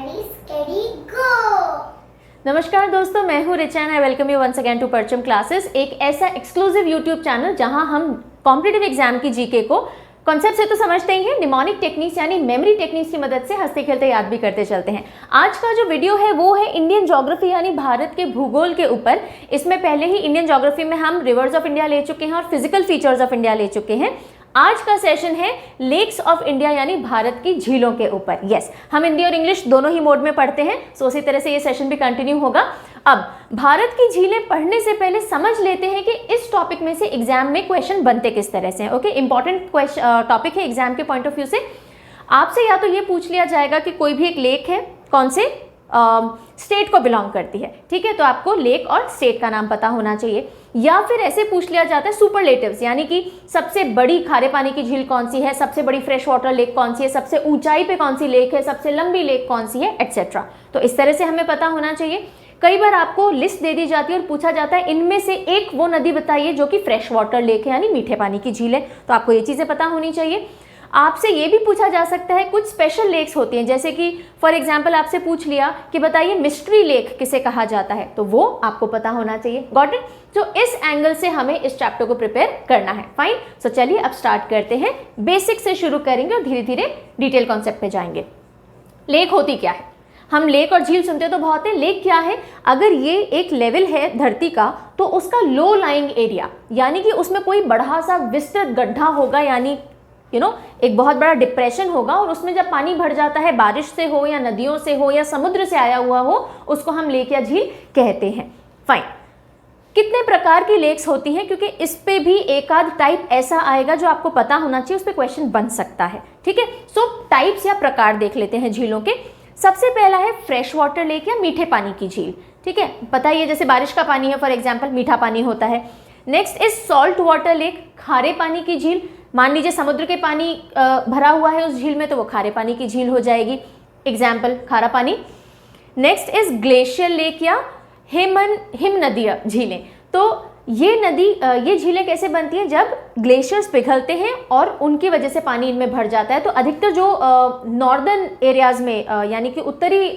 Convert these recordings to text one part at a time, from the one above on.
Ready, steady, go! नमस्कार दोस्तों, मैं हूँ Richa and I welcome you once again to Parcham classes, एक ऐसा एक्सक्लूसिव यूट्यूब चैनल जहां हम कॉम्पिटिटिव एग्जाम की जीके को कॉन्सेप्ट से तो समझते ही हैं, निमोनिक टेक्निक्स यानी मेमोरी टेक्निक्स की मदद से हंसते खेलते याद भी करते चलते हैं। आज का जो वीडियो है वो है इंडियन ज्योग्राफी यानी भारत के भूगोल के ऊपर। इसमें पहले ही इंडियन ज्योग्राफी में हम रिवर्स ऑफ इंडिया ले चुके हैं और फिजिकल फीचर्स ऑफ इंडिया ले चुके हैं। आज का सेशन है लेक्स ऑफ इंडिया यानी भारत की झीलों के ऊपर। यस, हम हिंदी और इंग्लिश दोनों ही मोड में पढ़ते हैं, सो उसी तरह से ये सेशन भी कंटिन्यू होगा। अब भारत की झीलें पढ़ने से पहले समझ लेते हैं कि इस टॉपिक में से एग्जाम में क्वेश्चन बनते किस तरह से हैं। ओके, इंपॉर्टेंट टॉपिक है एग्जाम के पॉइंट ऑफ व्यू से। आपसे या तो ये पूछ लिया जाएगा कि कोई भी एक लेक है, कौन से स्टेट को बिलोंग करती है, ठीक है, तो आपको लेक और स्टेट का नाम पता होना चाहिए। या फिर ऐसे पूछ लिया जाता है सुपरलेटिव्स, यानी कि सबसे बड़ी खारे पानी की झील कौन सी है, सबसे बड़ी फ्रेश वाटर लेक कौन सी है, सबसे ऊंचाई पे कौन सी लेक है, सबसे लंबी लेक कौन सी है, एटसेट्रा। तो इस तरह से हमें पता होना चाहिए। कई बार आपको लिस्ट दे दी जाती है और पूछा जाता है इनमें से एक वो नदी बताइए जो कि फ्रेश वाटर लेक है यानी मीठे पानी की झील है, तो आपको ये चीज़ें पता होनी चाहिए। आपसे ये भी पूछा जा सकता है कुछ स्पेशल लेक्स होती हैं, जैसे कि फॉर एग्जांपल आपसे पूछ लिया कि बताइए मिस्ट्री लेक किसे कहा जाता है, तो वो आपको पता होना चाहिए। Got it? तो इस एंगल से हमें इस चैप्टर को प्रिपेयर करना है। फाइन, सो चलिए अब स्टार्ट करते हैं। बेसिक से शुरू करेंगे और धीरे धीरे डिटेल कॉन्सेप्ट पे जाएंगे। लेक होती क्या है? हम लेक और झील सुनते तो बहुत है। लेक क्या है? अगर ये एक लेवल है धरती का तो उसका लो लाइंग एरिया, यानी कि उसमें कोई बड़ा सा विस्तृत गड्ढा होगा, यानी एक बहुत बड़ा डिप्रेशन होगा और उसमें जब पानी भर जाता है, बारिश से हो या नदियों से हो या समुद्र से आया हुआ हो, उसको हम लेक या झील कहते हैं। फाइन, कितने प्रकार की लेक्स होती हैं, क्योंकि इस पे भी एक आध टाइप ऐसा आएगा जो आपको पता होना चाहिए, उस पर क्वेश्चन बन सकता है। ठीक है, सो टाइप्स या प्रकार देख लेते हैं झीलों के। सबसे पहला है फ्रेश वाटर लेक या मीठे पानी की झील। ठीक है, पता ही है, जैसे बारिश का पानी है फॉर एग्जाम्पल, मीठा पानी होता है। Next is salt water lake, खारे पानी की झील। मान लीजिए समुद्र के पानी भरा हुआ है उस झील में, तो वो खारे पानी की झील हो जाएगी, एग्जाम्पल खारा पानी। नेक्स्ट इज ग्लेशियर लेक या हिम नदी झीलें। तो ये झीलें कैसे बनती हैं? जब ग्लेशियर्स पिघलते हैं और उनकी वजह से पानी इनमें भर जाता है। तो अधिकतर जो नॉर्दर्न एरियाज में यानी कि उत्तरी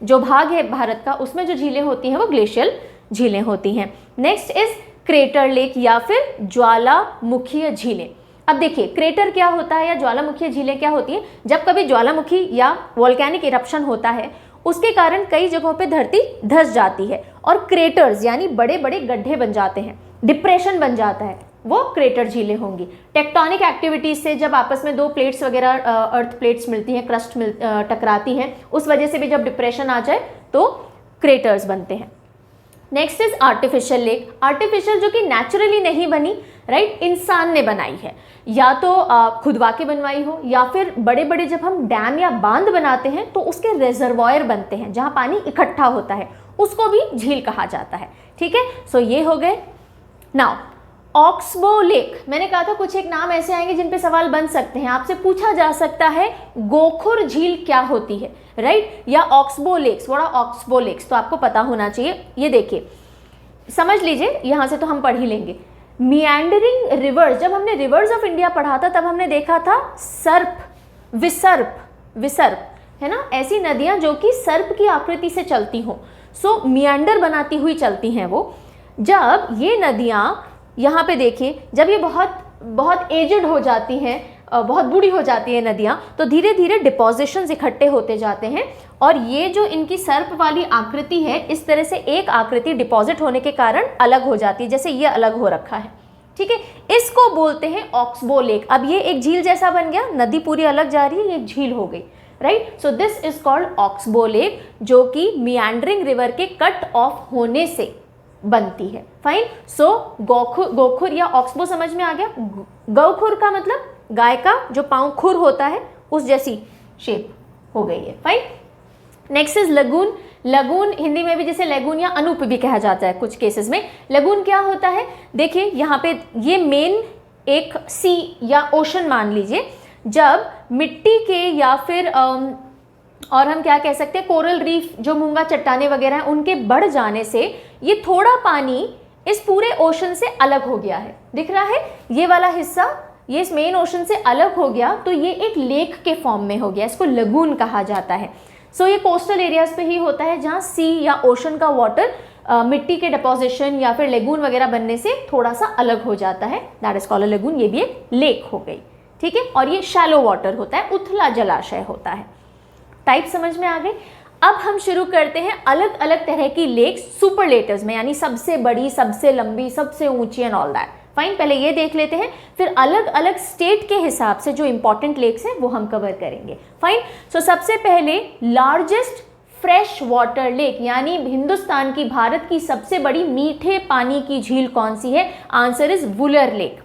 जो भाग है भारत का, उसमें जो झीलें होती हैं वो ग्लेशियल झीलें होती हैं। नेक्स्ट इज क्रेटर लेक या फिर ज्वालामुखीय झीलें। अब देखिए, क्रेटर क्या होता है या ज्वालामुखीय झीलें क्या होती हैं? जब कभी ज्वालामुखी या वोल्केनिक इरप्शन होता है, उसके कारण कई जगहों पे धरती धंस जाती है और क्रेटर्स यानी बड़े बड़े गड्ढे बन जाते हैं, डिप्रेशन बन जाता है, वो क्रेटर झीलें होंगी। टेक्टोनिक एक्टिविटीज से जब आपस में दो प्लेट्स वगैरह अर्थ प्लेट्स मिलती हैं, क्रस्ट टकराती हैं, उस वजह से भी जब डिप्रेशन आ जाए तो क्रेटर्स बनते हैं। Next is artificial lake. Artificial जो कि नेचुरली नहीं बनी, राइट, इंसान ने बनाई है, या तो खुदवा के बनवाई हो, या फिर बड़े बड़े जब हम डैम या बांध बनाते हैं तो उसके रिजर्वॉयर बनते हैं जहां पानी इकट्ठा होता है, उसको भी झील कहा जाता है। ठीक है, सो ये हो गए। नाउ ऑक्सबो लेक, मैंने कहा था कुछ एक नाम ऐसे आएंगे जिन पे सवाल बन सकते हैं। आपसे पूछा जा सकता है गोखुर झील क्या होती है, राइट, या oxbow lakes, what are oxbow lakes, तो आपको पता होना चाहिए। ये देखिए, समझ लीजिए, यहां से तो हम पढ़ ही लेंगे। मियांडरिंग रिवर्स, जब हमने रिवर्स ऑफ इंडिया पढ़ा था तब हमने देखा था सर्प, विसर्प है ना, ऐसी नदियां जो कि सर्प की आकृति से चलती हों, सो मियांडर बनाती हुई चलती हैं वो। जब ये नदियां यहाँ पे देखिए, जब ये बहुत बहुत एजड हो जाती हैं, बहुत बूढ़ी हो जाती है नदियाँ, तो धीरे धीरे डिपोजिशंस इकट्ठे होते जाते हैं और ये जो इनकी सर्प वाली आकृति है, इस तरह से एक आकृति डिपॉजिट होने के कारण अलग हो जाती है, जैसे ये अलग हो रखा है। ठीक है, इसको बोलते हैं ऑक्सबो लेक। अब ये एक झील जैसा बन गया, नदी पूरी अलग जा रही है, ये एक झील हो गई, right. So this is called oxbow lake, जो कि मियांडरिंग रिवर के कट ऑफ होने से बनती है। फाइन, सो गोखुर या ऑक्सबो समझ में आ गया। गौखुर का मतलब गाय का जो पांव खुर होता है, उस जैसी शेप हो गई है। Fine, next is lagoon. Lagoon Hindi में भी जैसे लगून या अनूप भी कहा जाता है कुछ केसेस में। लगून क्या होता है? देखिए यहाँ पे ये मेन एक सी या ओशन मान लीजिए, जब मिट्टी के या फिर और हम क्या कह सकते हैं, कोरल रीफ जो मूंगा चट्टाने वगैरह हैं, उनके बढ़ जाने से ये थोड़ा पानी इस पूरे ओशन से अलग हो गया है। दिख रहा है ये वाला हिस्सा, ये इस मेन ओशन से अलग हो गया, तो ये एक लेक के फॉर्म में हो गया, इसको लगून कहा जाता है। सो ये कोस्टल एरियाज पे ही होता है जहाँ सी या ओशन का वाटर मिट्टी के डिपोजिशन या फिर लेगून वगैरह बनने से थोड़ा सा अलग हो जाता है, that is called a lagoon. ये भी एक लेक हो गई, ठीक है। और ये शैलो वाटर होता है, उथला जलाशय होता है। टाइप समझ में आ गई। अब हम शुरू करते हैं अलग अलग तरह की लेक्स सुपरलेटिव्स में, यानी सबसे बड़ी, सबसे लंबी, सबसे ऊंची एंड ऑल दैट। फाइन, पहले ये देख लेते हैं, फिर अलग अलग स्टेट के हिसाब से जो इंपॉर्टेंट लेक्स हैं वो हम कवर करेंगे। फाइन, सो सबसे पहले लार्जेस्ट फ्रेश वाटर लेक, यानी हिंदुस्तान की, भारत की सबसे बड़ी मीठे पानी की झील कौन सी है? Answer is Wular lake.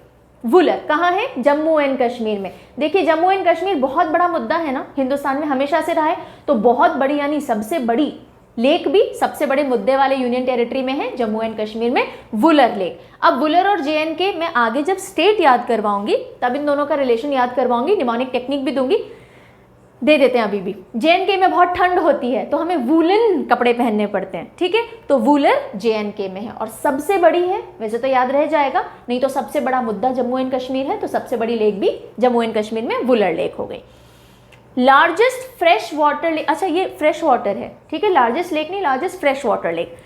Wular कहाँ है? जम्मू एंड कश्मीर में। देखिए जम्मू एंड कश्मीर बहुत बड़ा मुद्दा है ना, हिंदुस्तान में हमेशा से रहा है, तो बहुत बड़ी यानी सबसे बड़ी लेक भी सबसे बड़े मुद्दे वाले यूनियन टेरिटरी में है, जम्मू एंड कश्मीर में वुलर लेक। अब वुलर और JNK मैं आगे जब स्टेट याद करवाऊंगी तब इन दोनों का रिलेशन याद करवाऊंगी, निमोनिक टेक्निक भी दूंगी। दे देते हैं अभी भी। JNK में बहुत ठंड होती है तो हमें वूलन कपड़े पहनने पड़ते हैं, ठीक है, तो वूलर JNK में है और सबसे बड़ी है, वैसे तो याद रह जाएगा, नहीं तो सबसे बड़ा मुद्दा जम्मू एंड कश्मीर है, तो सबसे बड़ी लेक भी जम्मू एंड कश्मीर में वुलर लेक हो गई। लार्जेस्ट फ्रेश वाटर लेक, अच्छा ये फ्रेश वाटर है, ठीक है, लार्जेस्ट लेक नहीं, लार्जेस्ट फ्रेश वाटर लेक।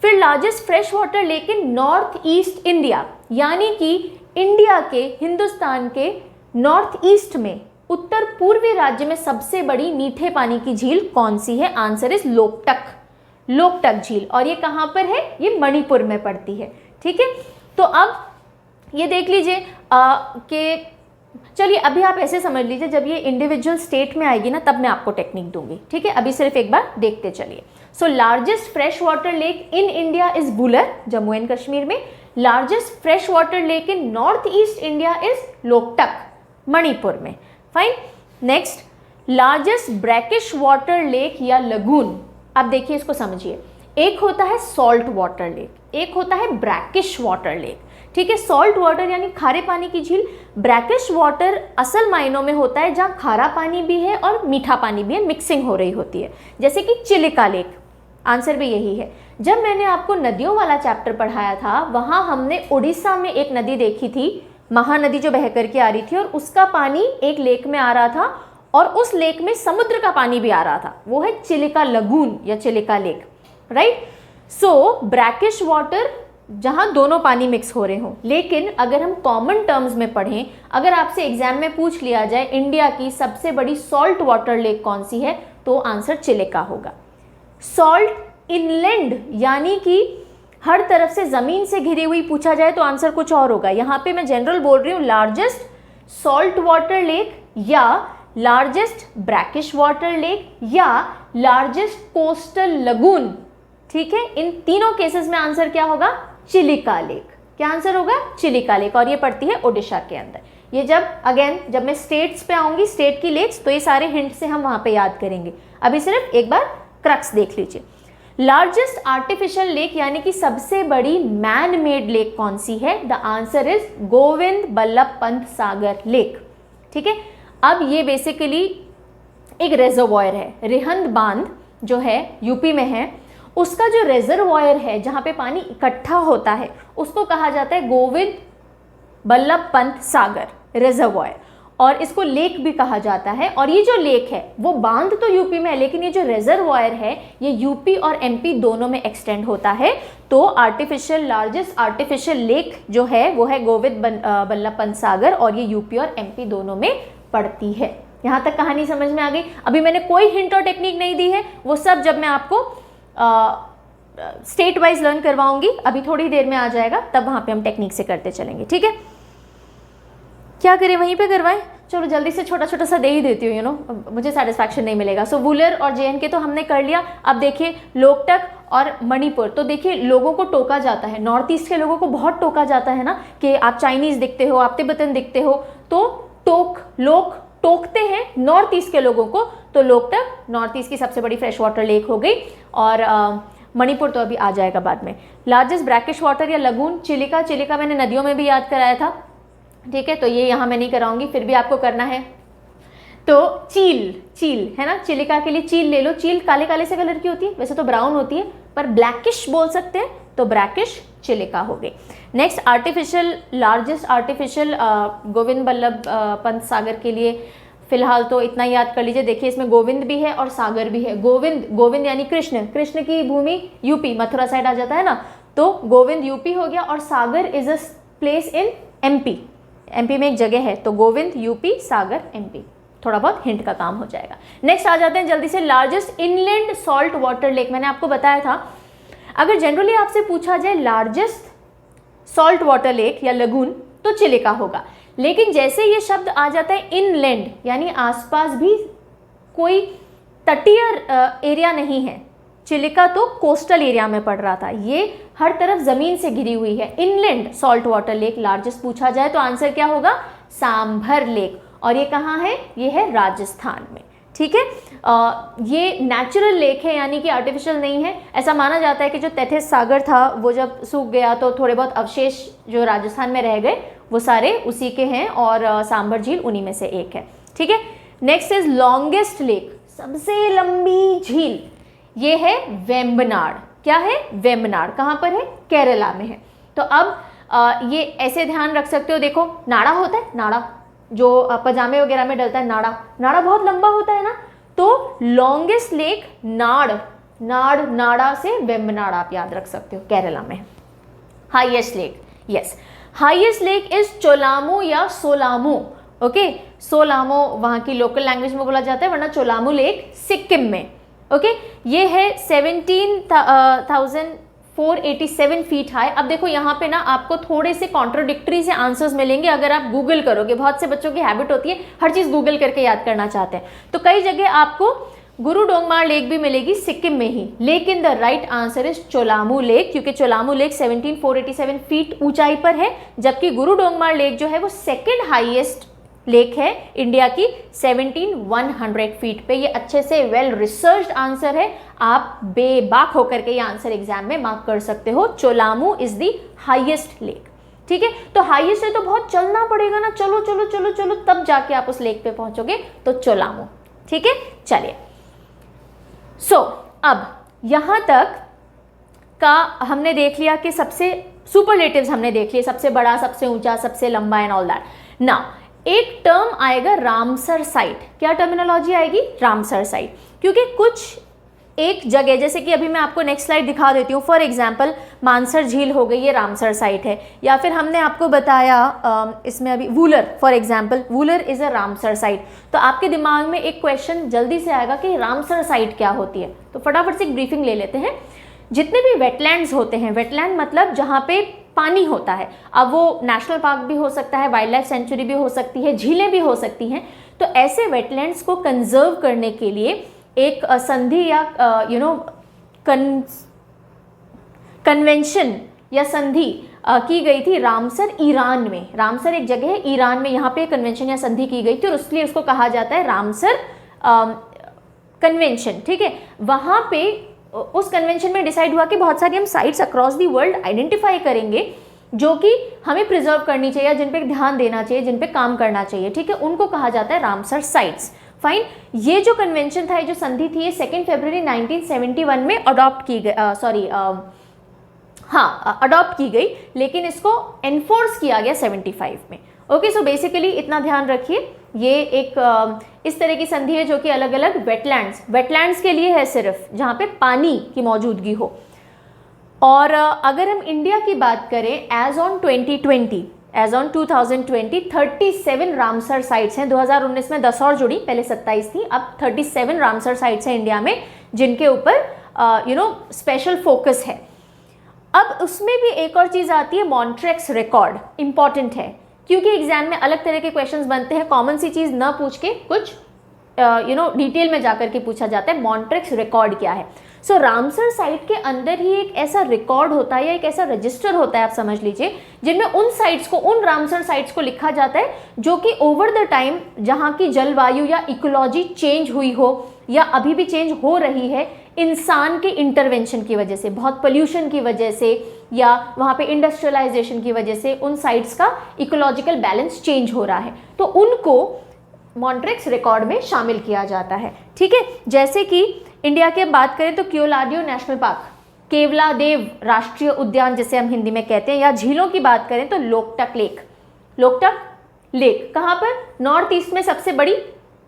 फिर largest fresh water lake in north east India, यानी कि इंडिया के, हिंदुस्तान के नॉर्थ ईस्ट में, उत्तर पूर्वी राज्य में सबसे बड़ी मीठे पानी की झील कौन सी है? आंसर इज लोकटक, लोकटक झील। और ये कहाँ पर है? ये मणिपुर में पड़ती है, ठीक है। तो अब ये देख लीजिए कि चलिए अभी आप ऐसे समझ लीजिए, जब ये इंडिविजुअल स्टेट में आएगी ना तब मैं आपको टेक्निक दूंगी, ठीक है। अभी सिर्फ एक बार देखते चलिए। So largest fresh water lake in India is Wular, Jammu and Kashmir में। Largest fresh water lake in north east India is Loktak, Manipur में। Fine, next largest brackish water lake या लगून। अब देखिए इसको समझिए, एक होता है सॉल्ट वाटर लेक, एक होता है ब्रैकिश वाटर लेक, ठीक है। सॉल्ट वाटर यानी खारे पानी की झील, ब्रैकिश वाटर असल मायनों में होता है जहाँ खारा पानी भी है और मीठा पानी भी है, मिक्सिंग हो रही होती है, जैसे कि चिलिका लेक। आंसर भी यही है। जब मैंने आपको नदियों वाला चैप्टर पढ़ाया था वहाँ हमने उड़ीसा में एक नदी देखी थी, महानदी जो बह करके आ रही थी, और उसका पानी एक लेक में आ रहा था और उस लेक में समुद्र का पानी भी आ रहा था, वो है चिलिका लगून या चिलिका लेक, राइट। सो ब्रैकिश वाटर जहां दोनों पानी मिक्स हो रहे हों, लेकिन अगर हम कॉमन टर्म्स में पढ़ें, अगर आपसे एग्जाम में पूछ लिया जाए इंडिया की सबसे बड़ी सॉल्ट वाटर लेक कौन सी है, तो आंसर चिलिका होगा। सॉल्ट इनलैंड यानी कि हर तरफ से जमीन से घिरी हुई पूछा जाए तो आंसर कुछ और होगा। यहाँ पे मैं जनरल बोल रही हूँ, लार्जेस्ट सॉल्ट वाटर लेक या लार्जेस्ट ब्रैकिश वाटर लेक या लार्जेस्ट कोस्टल लगून, ठीक है। इन तीनों केसेस में आंसर क्या होगा? चिलिका लेक। क्या आंसर होगा? चिलिका लेक। और ये पड़ती है ओडिशा के अंदर। ये जब मैं स्टेट्स पे आऊंगी, स्टेट की लेक्स, तो ये सारे हिंट से हम वहां पे याद करेंगे। अभी सिर्फ एक बार क्रक्स देख लीजिए। लार्जेस्ट आर्टिफिशियल लेक यानी कि सबसे बड़ी मैन मेड लेक कौन सी है? The answer is Govind Ballabh Pant Sagar lake, ठीक है। अब ये बेसिकली एक रेजर्वॉयर है, रिहंद बांध जो है यूपी में है, उसका जो रेजर्वॉयर है जहाँ पे पानी इकट्ठा होता है उसको कहा जाता है गोविंद बल्लभ पंत सागर रेजर्वॉयर, और इसको लेक भी कहा जाता है। और ये जो लेक है वो बांध तो यूपी में है, लेकिन ये जो रेजर्वॉयर है ये यूपी और एमपी दोनों में एक्सटेंड होता है। तो लार्जेस्ट आर्टिफिशियल लेक जो है वो है गोविंद बल्लभ पंत सागर, और ये यूपी और एमपी दोनों में पड़ती है। यहाँ तक कहानी समझ में आ गई। अभी मैंने कोई हिंट और टेक्निक नहीं दी है, वो सब जब मैं आपको स्टेट वाइज लर्न करवाऊंगी, अभी थोड़ी देर में आ जाएगा, तब वहाँ पे हम टेक्निक से करते चलेंगे, ठीक है। क्या करें, वहीं पे करवाएं? चलो जल्दी से छोटा छोटा सा दे ही देती हूँ, मुझे सेटिस्फैक्शन नहीं मिलेगा। सो वुलर और JNK तो हमने कर लिया। अब देखिए लोकटक और मणिपुर, तो देखिए लोगों को टोका जाता है, नॉर्थ ईस्ट के लोगों को बहुत टोका जाता है ना कि आप चाइनीज़ दिखते हो, आप तिब्बतन दिखते हो, तो लोग टोकते हैं नॉर्थ ईस्ट के लोगों को। तो लोकटक नॉर्थ ईस्ट की सबसे बड़ी फ्रेश वाटर लेक हो गई, और मणिपुर तो अभी आ जाएगा बाद में। लार्जेस्ट ब्रैकिश वाटर या लगून चिलिका मैंने नदियों में भी याद कराया था, ठीक है, तो ये यहाँ मैं नहीं कराऊंगी, फिर भी आपको करना है। तो चील है ना, चिलिका के लिए चील ले लो। चील काले काले से कलर की होती है, वैसे तो ब्राउन होती है पर ब्लैकिश बोल सकते हैं, तो ब्रैकिश चिलिका हो गई। Next largest artificial Govind Ballabh Pant Sagar के लिए फिलहाल तो इतना याद कर लीजिए। देखिए इसमें गोविंद भी है और सागर भी है। गोविंद, गोविंद यानी कृष्ण, कृष्ण की भूमि यूपी, मथुरा साइड आ जाता है ना, तो गोविंद यूपी हो गया। और Sagar is a place in MP, MP में एक जगह है, तो गोविंद यूपी, सागर एमपी। थोड़ा बहुत हिंट का काम हो जाएगा। नेक्स्ट आ जाते हैं जल्दी से, largest inland salt water lake. मैंने आपको बताया था अगर जनरली आपसे पूछा जाए लार्जेस्ट सॉल्ट वाटर लेक या लगून तो चिलिका होगा, लेकिन जैसे ये शब्द आ जाता है इनलैंड यानी आसपास भी कोई तटीय एरिया नहीं है, चिलिका तो कोस्टल एरिया में पड़ रहा था, ये हर तरफ जमीन से घिरी हुई है। Inland salt water lake largest पूछा जाए तो आंसर क्या होगा, सांभर लेक। और ये कहाँ है, ये है राजस्थान में। ठीक है, ये नेचुरल लेक है यानी कि आर्टिफिशियल नहीं है। ऐसा माना जाता है कि जो तैथिस सागर था वो जब सूख गया तो थोड़े बहुत अवशेष जो राजस्थान में रह गए वो सारे उसी के हैं, और सांभर झील उन्हीं में से एक है। ठीक है, नेक्स्ट इज लॉन्गेस्ट लेक, सबसे लंबी झील, ये है वेम्बनाड। क्या है, वेम्बनाड। कहाँ पर है, केरला में है। तो अब ये ऐसे ध्यान रख सकते हो, देखो नाड़ा होता है, नाड़ा जो पजामे वगैरह में डलता है, नाड़ा, नाड़ा बहुत लंबा होता है ना, तो लॉन्गेस्ट लेक नाड़, नाड़, नाड़ा से वेम्बनाड आप याद रख सकते हो, केरला में। Highest lake, yes, highest lake is Cholamu या सोलामू। ओके, सोलामू वहाँ की लोकल लैंग्वेज में बोला जाता है, वरना चोलामू लेक सिक्किम में। ओके, ये है 17,487 फीट हाई। अब देखो यहाँ पे ना आपको थोड़े से कॉन्ट्रोडिक्टरी से आंसर्स मिलेंगे अगर आप गूगल करोगे। बहुत से बच्चों की हैबिट होती है हर चीज़ गूगल करके याद करना चाहते हैं, तो कई जगह आपको गुरु डोंगमार लेक भी मिलेगी सिक्किम में ही, लेकिन the right answer is Cholamu lake, क्योंकि चोलामू लेक 17,487 फीट ऊंचाई पर है, जबकि गुरु डोंगमार लेक जो है वो सेकेंड हाईएस्ट लेक है इंडिया की 17,100 फीट पे। ये अच्छे से वेल रिसर्च्ड आंसर है, आप बेबाक होकर के ये आंसर एग्जाम में मार्क कर सकते हो। Cholamu is the highest lake. ठीक है, तो हाईएस्ट है तो बहुत चलना पड़ेगा ना, चलो चलो चलो चलो तब जाके आप उस लेक पे पहुंचोगे, तो चोलामू। ठीक है, चलिए। अब यहां तक का हमने देख लिया कि सबसे सुपरलेटिव्स हमने देख लिए, सबसे बड़ा, सबसे ऊंचा, सबसे लंबा एंड ऑल दैट। नाउ एक टर्म आएगा रामसर साइट। क्या टर्मिनोलॉजी आएगी, रामसर साइट, क्योंकि कुछ एक जगह, जैसे कि अभी मैं आपको नेक्स्ट स्लाइड दिखा देती हूँ, फॉर एग्जांपल मानसर झील हो गई, ये रामसर साइट है, या फिर हमने आपको बताया इसमें अभी Wular, for example Wular is a Ramsar site. तो आपके दिमाग में एक क्वेश्चन जल्दी से आएगा कि रामसर साइट क्या होती है, तो फटाफट से एक ब्रीफिंग ले लेते हैं। जितने भी वेटलैंड्स होते हैं, वेटलैंड मतलब जहाँ पे पानी होता है, अब वो नेशनल पार्क भी हो सकता है, वाइल्ड लाइफ सेंचुरी भी हो सकती है, झीलें भी हो सकती हैं, तो ऐसे वेटलैंड्स को कंजर्व करने के लिए एक संधि या कन्वेंशन या संधि की गई थी रामसर, ईरान में। रामसर एक जगह है ईरान में, यहाँ पे कन्वेंशन या संधि की गई थी और इसलिए उसको कहा जाता है रामसर कन्वेंशन। ठीक है, वहाँ पे उस कन्वेंशन में डिसाइड हुआ कि बहुत सारी हम sites across the world identify करेंगे जो कि हमें प्रिजर्व करनी चाहिए, जिन पे ध्यान देना चाहिए, जिन पे काम करना चाहिए। ठीक है, उनको कहा जाता है रामसर साइट्स। फाइन, ये जो कन्वेंशन था, ये जो संधि थी, ये 2 फरवरी 1971 में अडॉप्ट की गई, अडॉप्ट की गई, लेकिन इसको एनफोर्स किया गया 75 में। ओके, सो बेसिकली इतना ध्यान रखिए, ये एक इस तरह की संधि है जो कि अलग अलग वेटलैंड्स के लिए है, सिर्फ जहाँ पे पानी की मौजूदगी हो। और अगर हम इंडिया की बात करें, एज ऑन 2020 37 रामसर साइट्स हैं। 2019 में 10 और जुड़ी, पहले 27 थी, अब 37 रामसर साइट्स हैं इंडिया में, जिनके ऊपर स्पेशल फोकस है। अब उसमें भी एक और चीज़ आती है, मॉन्ट्रेक्स रिकॉर्ड। इंपॉर्टेंट है क्योंकि एग्जाम में अलग तरह के क्वेश्चंस बनते हैं, कॉमन सी चीज़ ना पूछ के कुछ डिटेल में जाकर के पूछा जाता है, मॉन्ट्रेक्स रिकॉर्ड क्या है। सो रामसर साइट के अंदर ही एक ऐसा रिकॉर्ड होता है या एक ऐसा रजिस्टर होता है, आप समझ लीजिए, जिनमें उन साइट्स को, उन रामसर साइट्स को लिखा जाता है जो कि ओवर द टाइम जहाँ की जलवायु या इकोलॉजी चेंज हुई हो या अभी भी चेंज हो रही है इंसान के इंटरवेंशन की वजह से, बहुत पोल्यूशन की वजह से या वहाँ पे इंडस्ट्रियलाइजेशन की वजह से उन साइट्स का इकोलॉजिकल बैलेंस चेंज हो रहा है, तो उनको मॉन्ट्रेक्स रिकॉर्ड में शामिल किया जाता है। ठीक है, जैसे कि इंडिया की बात करें तो क्योलादियो नेशनल पार्क, केवलादेव राष्ट्रीय उद्यान जिसे हम हिंदी में कहते हैं, या झीलों की बात करें तो लोकटक लेक। लोकटक लेक कहाँ पर, नॉर्थ ईस्ट में सबसे बड़ी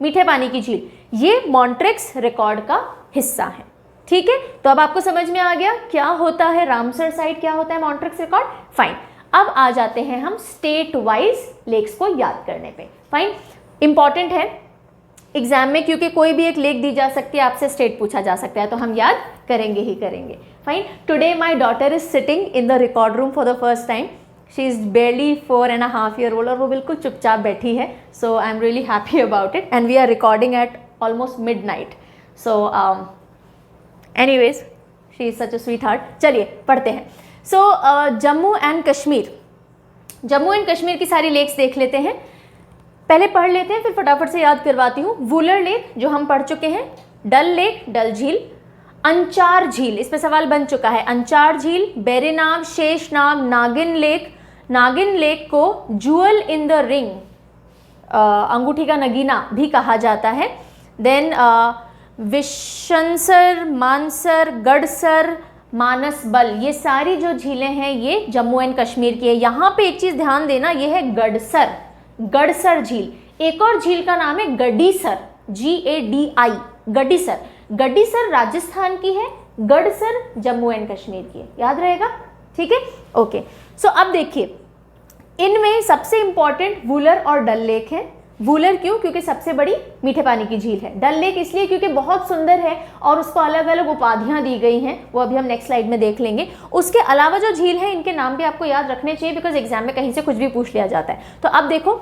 मीठे पानी की झील, ये मॉन्ट्रेक्स रिकॉर्ड का हिस्सा है। ठीक है, तो अब आपको समझ में आ गया क्या होता है रामसर साइट, क्या होता है मॉन्ट्रेक्स रिकॉर्ड। फाइन, अब आ जाते हैं हम स्टेट वाइज लेक्स को याद करने पे। फाइन, इंपॉर्टेंट है एग्जाम में, क्योंकि कोई भी एक लेक दी जा सकती है, आपसे स्टेट पूछा जा सकता है, तो हम याद करेंगे ही करेंगे। Fine, today my daughter is sitting in the record room for the first time. She is barely 4.5 year old और वो बिल्कुल चुपचाप बैठी है। So I am really happy about it and we are recording at almost midnight. So anyways, she is such a sweetheart. चलिए पढ़ते हैं। So Jammu and Kashmir, Jammu and Kashmir की सारी लेक्स देख लेते हैं। पहले पढ़ लेते हैं, फिर फटाफट से याद करवाती हूँ। वुलर लेक जो हम पढ़ चुके हैं, डल लेक डल झील, अंचार झील इस पे सवाल बन चुका है, अंचार झील, बेरीनाग, शेषनाग, नागिन लेक, नागिन लेक को जूअल इन द रिंग, अंगूठी का नगीना भी कहा जाता है। देन विशंसर, मानसर, गढ़सर, मानसबल, ये सारी जो झीलें हैं ये जम्मू एंड कश्मीर की है। यहाँ पे एक चीज़ ध्यान देना, ये है गढ़सर, गढ़सर झील। एक और झील का नाम है गडीसर, GADI, गडीसर। गडीसर राजस्थान की है, गढ़सर जम्मू एंड कश्मीर की है, याद रहेगा। ठीक है, ओके। सो अब देखिए, इनमें सबसे इंपॉर्टेंट वुलर और डल लेक है। वुलर क्यों? क्योंकि सबसे बड़ी मीठे पानी की झील है। डल लेक इसलिए क्योंकि बहुत सुंदर है और उसको अलग अलग उपाधियां दी गई हैं, वो अभी हम नेक्स्ट स्लाइड में देख लेंगे। उसके अलावा जो झील है, इनके नाम भी आपको याद रखने चाहिए, बिकॉज एग्जाम में कहीं से कुछ भी पूछ लिया जाता है। तो अब देखो,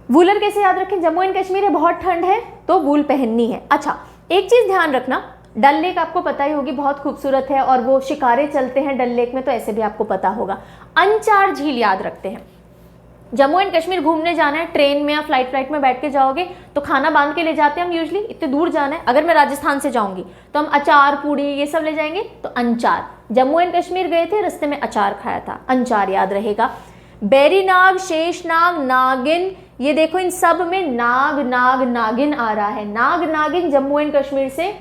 वुलर कैसे याद रखें? जम्मू एंड कश्मीर है, बहुत ठंड है तो वूल पहननी है। अच्छा, एक चीज ध्यान रखना, डल लेक आपको पता ही होगी, बहुत खूबसूरत है और वो शिकारे चलते हैं डल लेक में, तो ऐसे भी आपको पता होगा। अंचार झील याद रखते हैं। जम्मू एंड कश्मीर घूमने जाना है, ट्रेन में या फ्लाइट में बैठ के जाओगे तो खाना बांध के ले जाते हैं हम यूजली, इतने दूर जाना है। अगर मैं राजस्थान से जाऊंगी तो हम अचार, पूड़ी ये सब ले जाएंगे, तो अंचार। जम्मू एंड कश्मीर गए थे, रास्ते में अचार खाया था, अंचार याद रहेगा। बेरीनाग, शेषनाग, नागिन, ये देखो इन सब में नाग, नाग, नागिन आ रहा है। नाग नागिन जम्मू एंड कश्मीर से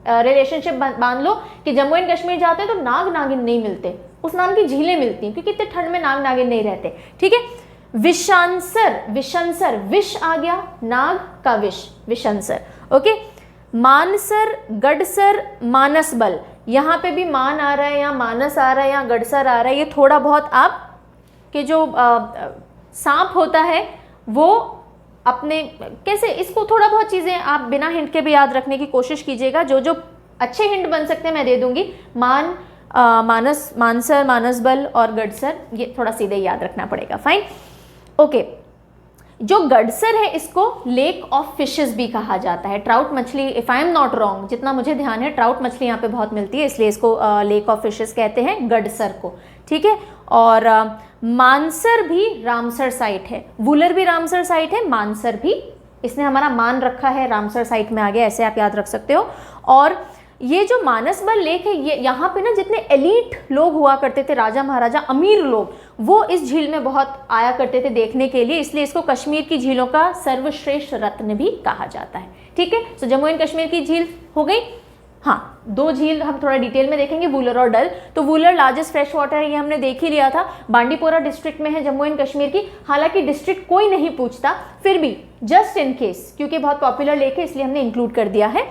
रिलेशनशिप बांध लो कि जम्मू एंड कश्मीर जाते हैं तो नाग नागिन नहीं मिलते, उस नाम की झीलें मिलती हैं, क्योंकि इतने ठंड में नाग नागिन नहीं रहते। ठीक है, विशांसर, विशंसर, विष आ गया, नाग का विष, विशंसर। ओके, मानसर, गढ़सर, मानसबल, यहाँ पे भी मान आ रहा है या मानस आ रहा है या गढ़सर आ रहा है, ये थोड़ा बहुत आप के जो सांप होता है वो अपने कैसे, इसको थोड़ा बहुत चीज़ें आप बिना हिंट के भी याद रखने की कोशिश कीजिएगा। जो जो अच्छे हिंट बन सकते हैं मैं दे दूंगी। मान, मानस, मानसर, मानसबल और गढ़सर, ये थोड़ा सीधे याद रखना पड़ेगा। Fine, okay. जो गढ़सर है इसको लेक ऑफ फिशेस भी कहा जाता है। ट्राउट मछली, if I am not wrong, जितना मुझे ध्यान है ट्राउट मछली यहाँ पे बहुत मिलती है, इसलिए इसको लेक ऑफ फिशेस कहते हैं, गढ़सर को। ठीक है, और मानसर भी रामसर साइट है, वुलर भी रामसर साइट है, मानसर भी, इसने हमारा मान रखा है, रामसर साइट में आ गया, ऐसे आप याद रख सकते हो। और ये जो मानसबल लेक है, ये यहाँ पे ना जितने एलीट लोग हुआ करते थे, राजा महाराजा, अमीर लोग, वो इस झील में बहुत आया करते थे देखने के लिए, इसलिए इसको कश्मीर की झीलों का सर्वश्रेष्ठ रत्न भी कहा जाता है। ठीक है, तो जम्मू एंड कश्मीर की झील हो गई। हाँ, दो झील हम थोड़ा डिटेल में देखेंगे, वुलर और डल। तो वुलर लार्जेस्ट फ्रेश वाटर है, ये हमने देख ही लिया था, बांडीपोरा डिस्ट्रिक्ट में है जम्मू एंड कश्मीर की। हालांकि डिस्ट्रिक्ट कोई नहीं पूछता, फिर भी जस्ट इन केस, क्योंकि बहुत पॉपुलर लेक है इसलिए हमने इंक्लूड कर दिया है।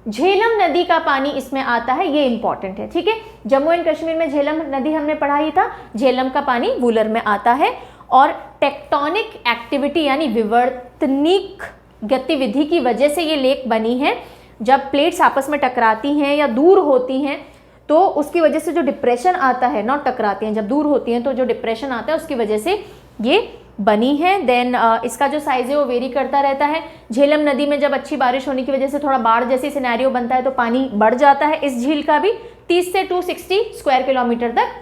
झेलम नदी का पानी इसमें आता है, ये इंपॉर्टेंट है। ठीक है, जम्मू एंड कश्मीर में झेलम नदी हमने पढ़ा ही था, झेलम का पानी वुलर में आता है। और टेक्टोनिक एक्टिविटी यानी विवर्तनिक गतिविधि की वजह से ये लेक बनी है। जब प्लेट्स आपस में टकराती हैं या दूर होती हैं तो उसकी वजह से जो डिप्रेशन आता है, नॉट टकराती हैं, जब दूर होती हैं तो जो डिप्रेशन आता है उसकी वजह से ये बनी है। देन इसका जो साइज है वो वेरी करता रहता है। झेलम नदी में जब अच्छी बारिश होने की वजह से थोड़ा बाढ़ जैसी सिनेरियो बनता है तो पानी बढ़ जाता है। इस झील का भी 30 से 260 स्क्वायर किलोमीटर तक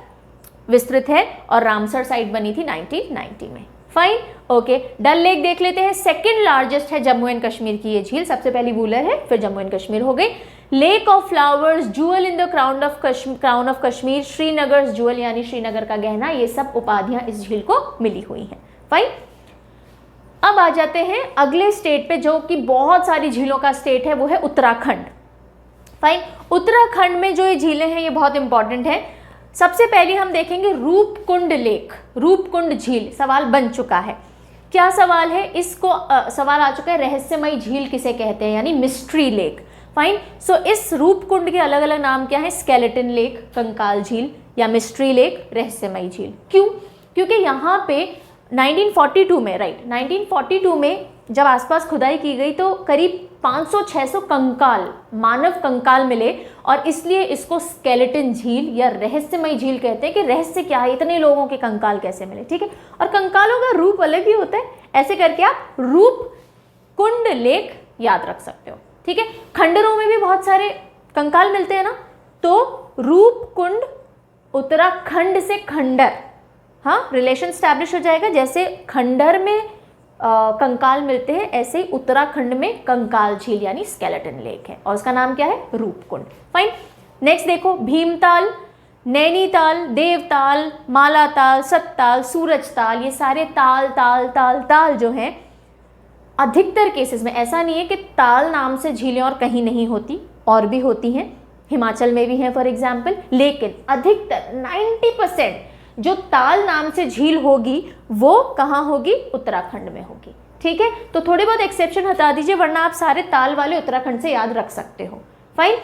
विस्तृत है और रामसर साइट बनी थी 1990 में। Fine, okay. डल लेक देख लेते हैं, सेकंड लार्जेस्ट है जम्मू एंड कश्मीर की ये झील, सबसे पहली वुलर है, फिर जम्मू एंड कश्मीर हो गई। Lake of flowers, jewel in the crown of Kashmir, Srinagar jewel यानी श्रीनगर का गहना, ये सब उपाधियां इस झील को मिली हुई हैं। फाइन, अब आ जाते हैं अगले स्टेट पे जो कि बहुत सारी झीलों का स्टेट है, वो है उत्तराखंड। फाइन, उत्तराखंड में जो ये झीलें हैं ये बहुत इंपॉर्टेंट है। सबसे पहले हम देखेंगे रूपकुंड लेक, रूपकुंड झील, सवाल बन चुका है। क्या सवाल है, इसको सवाल आ चुका है, रहस्यमयी झील किसे कहते हैं, यानी मिस्ट्री लेक। फाइन। सो इस रूपकुंड के अलग अलग नाम क्या है, स्केलेटन लेक, कंकाल झील, या मिस्ट्री लेक, रहस्यमयी झील। क्यों? क्योंकि यहाँ पे 1942 में, राइट, 1942 में जब आसपास खुदाई की गई तो करीब 500-600 कंकाल, मानव कंकाल मिले, और इसलिए इसको स्केलेटन झील या रहस्यमयी झील कहते हैं कि रहस्य क्या है, इतने लोगों के कंकाल कैसे मिले। ठीक है, और कंकालों का रूप अलग ही होता है, ऐसे करके आप रूपकुंड लेक याद रख सकते हो। ठीक है, खंडरों में भी बहुत सारे कंकाल मिलते हैं ना, तो रूपकुंड उत्तराखंड से खंडर, हाँ, रिलेशन स्टैब्लिश हो जाएगा। जैसे खंडर में कंकाल मिलते हैं, ऐसे ही उत्तराखंड में कंकाल झील यानी स्केलेटन लेक है, और उसका नाम क्या है, रूपकुंड। फाइन। नेक्स्ट देखो, भीमताल, नैनीताल, देवताल, मालाताल, सतताल, सूरजताल, ये सारे ताल ताल ताल ताल जो हैं, अधिकतर केसेस में, ऐसा नहीं है कि ताल नाम से झीलें और कहीं नहीं होती, और भी होती हैं, हिमाचल में भी हैं फॉर एग्जाम्पल, लेकिन अधिकतर 90% जो ताल नाम से झील होगी वो कहाँ होगी, उत्तराखंड में होगी। ठीक है, तो थोड़े बहुत एक्सेप्शन हटा दीजिए, वरना आप सारे ताल वाले उत्तराखंड से याद रख सकते हो। फाइन।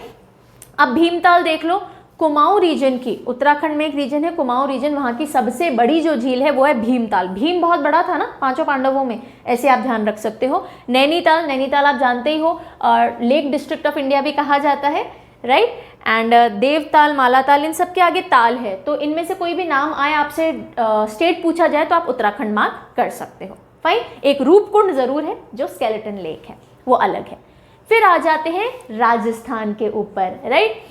अब भीमताल देख लो, कुमाऊं रीजन की, उत्तराखंड में एक रीजन है कुमाऊं रीजन, वहाँ की सबसे बड़ी जो झील है वो है भीमताल। भीम बहुत बड़ा था ना, 5 पांडवों में, ऐसे आप ध्यान रख सकते हो। नैनीताल, नैनीताल आप जानते ही हो, लेक डिस्ट्रिक्ट ऑफ इंडिया भी कहा जाता है, राइट। एंड देवताल, मालाताल, इन सब के आगे ताल है, तो इनमें से कोई भी नाम आए, आपसे स्टेट पूछा जाए तो आप उत्तराखंड मार्क कर सकते हो। फाइन। एक रूपकुंड जरूर है जो स्केलेटन लेक है, वो अलग है। फिर आ जाते हैं राजस्थान के ऊपर, राइट।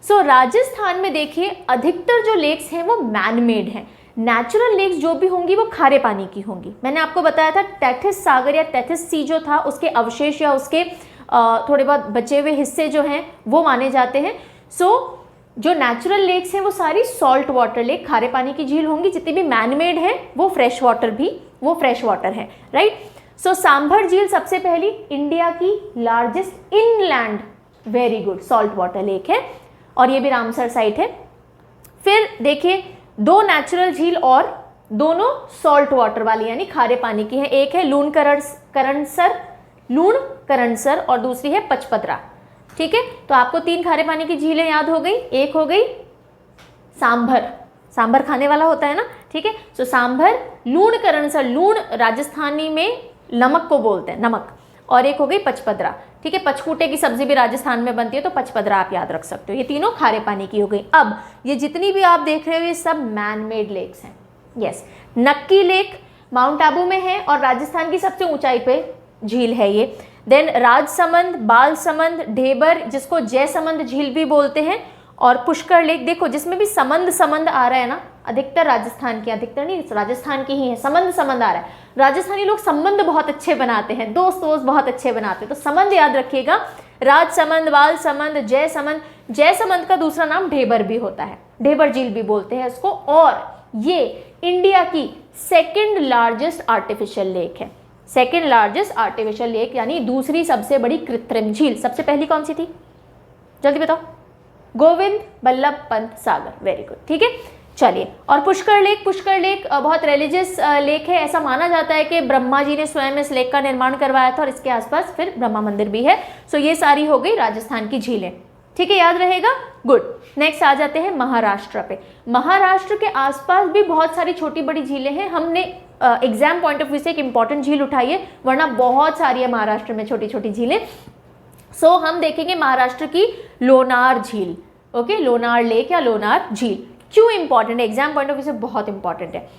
सो राजस्थान में देखिए अधिकतर जो लेक्स हैं वो मैनमेड हैं। नेचुरल लेक्स जो भी होंगी वो खारे पानी की होंगी। मैंने आपको बताया था टेथिस सागर या टेथिस सी जो था, उसके अवशेष या उसके थोड़े बहुत बचे हुए हिस्से जो हैं वो माने जाते हैं। सो जो नेचुरल लेक्स हैं वो सारी सॉल्ट वाटर लेक, खारे पानी की झील होंगी। जितनी भी मैनमेड है वो फ्रेश वाटर है, राइट। सो सांभर झील सबसे पहली इंडिया की largest inland very good salt water lake है, और ये भी रामसर साइट है। फिर देखिए 2 नेचुरल झील और दोनों सॉल्ट वाटर वाली यानी खारे पानी की है। एक है लूणकरणसर और दूसरी है पचपदरा। ठीक है, तो आपको 3 खारे पानी की झीलें याद हो गई। एक हो गई सांभर खाने वाला होता है ना, ठीक है। सो सांभर, लूणकरणसर, लूण राजस्थानी में नमक को बोलते हैं, नमक, और एक हो गई पचपदरा। ठीक है, पचकूटे की सब्जी भी राजस्थान में बनती है, तो पचपदरा आप याद रख सकते हो। ये तीनों खारे पानी की हो गई। अब ये जितनी भी आप देख रहे हो ये सब मैनमेड लेक्स हैं। यस, नक्की लेक माउंट आबू में है और राजस्थान की सबसे ऊंचाई पे झील है ये। देन राजसमंद, बालसमंद, ढेबर, जिसको जयसमंद झील भी बोलते हैं, और पुष्कर लेक देखो जिसमें भी समंद आ रहा है ना, अधिकतर राजस्थान की, अधिकतर नहीं राजस्थान की ही है, समंद आ रहा है। राजस्थानी लोग संबंध बहुत अच्छे बनाते हैं, दोस्त बहुत अच्छे बनाते हैं, तो संबंध याद रखिएगा। राजसमंद, बालसमंद, जयसमंद का दूसरा नाम ढेबर भी होता है, ढेबर झील भी बोलते हैं इसको। और ये इंडिया की सेकेंड लार्जेस्ट आर्टिफिशियल लेक है, सेकेंड लार्जेस्ट आर्टिफिशियल लेक यानी दूसरी सबसे बड़ी कृत्रिम झील। सबसे पहली कौन सी थी, जल्दी बताओ? गोविंद बल्लभ पंत सागर, वेरी गुड। ठीक है, चलिए। और पुष्कर लेक बहुत रिलीजियस लेक है। ऐसा माना जाता है कि ब्रह्मा जी ने स्वयं इस लेक का निर्माण करवाया था और इसके आसपास फिर ब्रह्मा मंदिर भी है। सो ये सारी हो गई राजस्थान की झीलें। ठीक है, याद रहेगा, गुड। नेक्स्ट आ जाते हैं महाराष्ट्र पे। महाराष्ट्र के आसपास भी बहुत सारी छोटी बड़ी झीलें हैं। हमने एग्जाम पॉइंट ऑफ व्यू से एक इंपॉर्टेंट झील उठाई है, वरना बहुत सारी है महाराष्ट्र में छोटी छोटी झीलें। सो हम देखेंगे महाराष्ट्र की लोनार झील। ओके, लोनार लेक या लोनार झील क्यों इंपॉर्टेंट है, एग्जाम पॉइंट ऑफ व्यू से बहुत इंपॉर्टेंट है।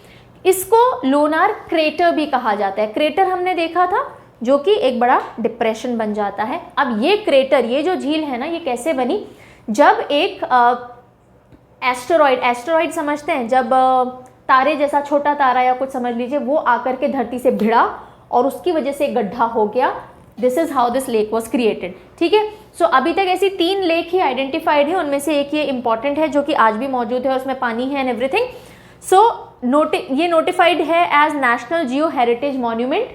इसको लोनार क्रेटर भी कहा जाता है। क्रेटर हमने देखा था जो कि एक बड़ा डिप्रेशन बन जाता है। अब ये क्रेटर, ये जो झील है ना, ये कैसे बनी, जब एक एस्टेरॉइड समझते हैं, जब तारे जैसा छोटा तारा या कुछ समझ लीजिए, वो आकर के धरती से भिड़ा और उसकी वजह से गड्ढा हो गया। This is how this lake was created. ठीक है, सो अभी तक ऐसी 3 लेक ही आइडेंटिफाइड है, उनमें से एक ये इंपॉर्टेंट है जो कि आज भी मौजूद है, उसमें पानी है एंड एवरीथिंग। सो ये नोटिफाइड है as national geo heritage monument.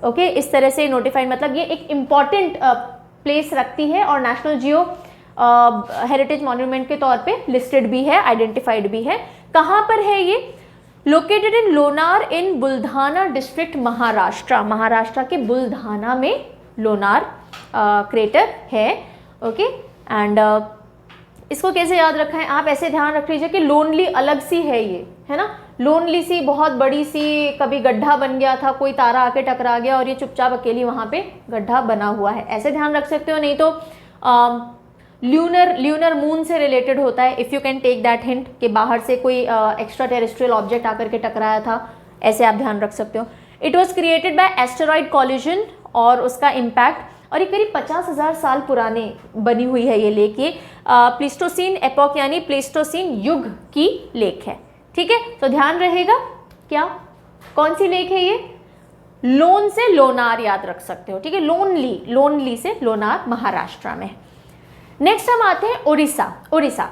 Okay, इस तरह से नोटिफाइड मतलब ये एक इम्पॉर्टेंट प्लेस रखती है और नेशनल जियो हेरिटेज मॉन्यूमेंट के तौर पे लिस्टेड भी है, आइडेंटिफाइड भी है। कहाँ पर है ये? Located in Lonar in Buldhana district Maharashtra. Maharashtra के बुल्धाना में लोनार क्रेटर है। ओके एंड इसको कैसे याद रखा है, आप ऐसे ध्यान रख लीजिए कि लोनली अलग सी है ये, है ना, लोनली सी, बहुत बड़ी सी, कभी गड्ढा बन गया था, कोई तारा आके टकरा गया और ये चुपचाप अकेली वहाँ पे गड्ढा बना हुआ है, ऐसे ध्यान रख सकते हो। नहीं तो ल्यूनर मून से रिलेटेड होता है, if you can take that hint कि बाहर से कोई एक्स्ट्रा टेरेस्ट्रियल ऑब्जेक्ट आकर के टकराया था, ऐसे आप ध्यान रख सकते हो। It was created by asteroid collision और उसका इम्पैक्ट, और ये करीब 50,000 साल पुराने बनी हुई है ये लेक। ये प्लीस्टोसीन एपॉक यानी प्लीस्टोसीन युग की लेक है। ठीक है, तो ध्यान रहेगा क्या, कौन सी लेक है ये, लोन से लोनार याद रख सकते हो। ठीक है, लोनली से लोनार महाराष्ट्र में। नेक्स्ट हम आते हैं उड़ीसा। उड़ीसा